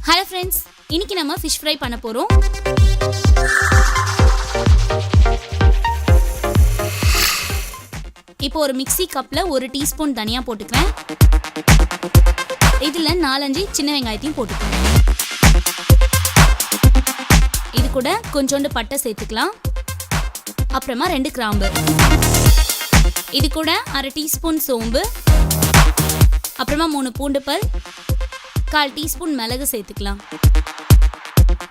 Hello friends, இன்னைக்கு நம்ம fish fry பண்ண போகிறோம். இப்போ ஒரு மிக்ஸி கப்பில் 1 டீஸ்பூன் தனியா போட்டுக்கிறேன். இதில் 4-5 சின்ன வெங்காயத்தையும் போட்டுக்கிறேன். இது கூட கொஞ்சோண்டு பட்டை சேர்த்துக்கலாம். அப்புறமா 2 கிராம்பு. இது கூட 1/2 டீஸ்பூன் சோம்பு, அப்புறமா 3 பூண்டு பல், 1/4 டீஸ்பூன் மிளகு சேர்த்துக்கலாம்.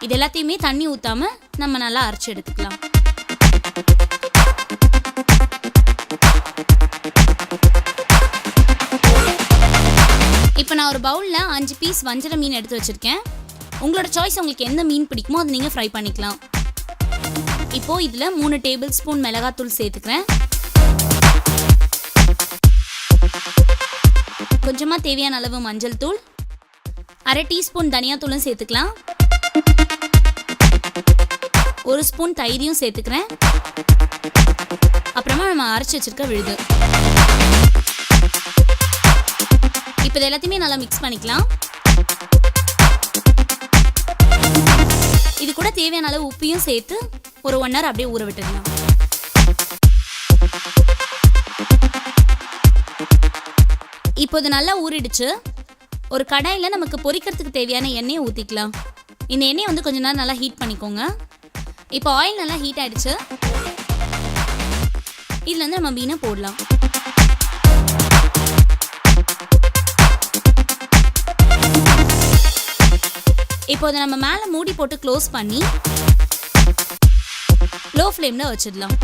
இது எல்லாத்தையுமே தண்ணி ஊற்றாம நம்ம நல்லா அரைச்சி எடுத்துக்கலாம். இப்போ நான் ஒரு பவுலில் 5 பீஸ் வஞ்சர மீன் எடுத்து வச்சுருக்கேன். உங்களோட சாய்ஸ், உங்களுக்கு எந்த மீன் பிடிக்குமோ அதை நீங்கள் ஃப்ரை பண்ணிக்கலாம். இப்போது இதில் 3 டேபிள் ஸ்பூன் மிளகாத்தூள் சேர்த்துக்கிறேன். கொஞ்சமாக தேவையான அளவு மஞ்சள் தூள், 1/2 டீஸ்பூன் தனியாத்தூளும் சேர்த்துக்கலாம். 1 ஸ்பூன் தயிரையும் சேர்த்துக்கிறேன். அப்புறமா நம்ம அரைச்சி வச்சிருக்க விழுது. இப்போ இது எல்லாத்தையுமே நல்லா மிக்ஸ் பண்ணிக்கலாம். இது கூட தேவையான அளவு உப்பையும் சேர்த்து ஒரு 1 hour அப்படியே ஊற விட்டுடலாம். இப்போ இது நல்லா ஊறிடுச்சு. ஒரு கடாயில் நமக்கு பொரிக்கிறதுக்கு தேவையான எண்ணெயை ஊற்றிக்கலாம். இந்த எண்ணெயை வந்து கொஞ்ச நேரம் நல்லா ஹீட் பண்ணிக்கோங்க. இப்போ ஆயில் நல்லா ஹீட் ஆகிடுச்சு. இதில் வந்து நம்ம மீனை போடலாம். இப்போ அதை நம்ம மேலே மூடி போட்டு க்ளோஸ் பண்ணி லோ ஃப்ளேமில் வச்சிடலாம்.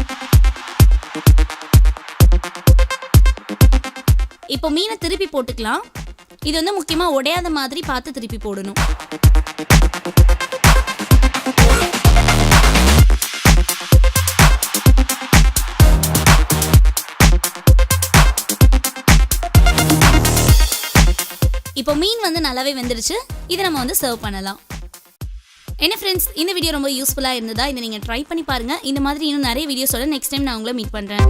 இப்போ மீனை திருப்பி போட்டுக்கலாம். இது வந்து முக்கியமாக உடையாத மாதிரி பார்த்து திருப்பி போடணும். இப்போ மீன் வந்து நல்லாவே வெந்துருச்சு. இதை நம்ம வந்து சர்வ் பண்ணலாம். என்ன ஃப்ரெண்ட்ஸ், இந்த வீடியோ ரொம்ப யூஸ்ஃபுல்லாக இருந்ததா? இதை நீங்கள் ட்ரை பண்ணி பாருங்கள். இந்த மாதிரி இன்னும் நிறைய வீடியோஸோட நெக்ஸ்ட் டைம் நான் உங்களை மீட் பண்ணுறேன்.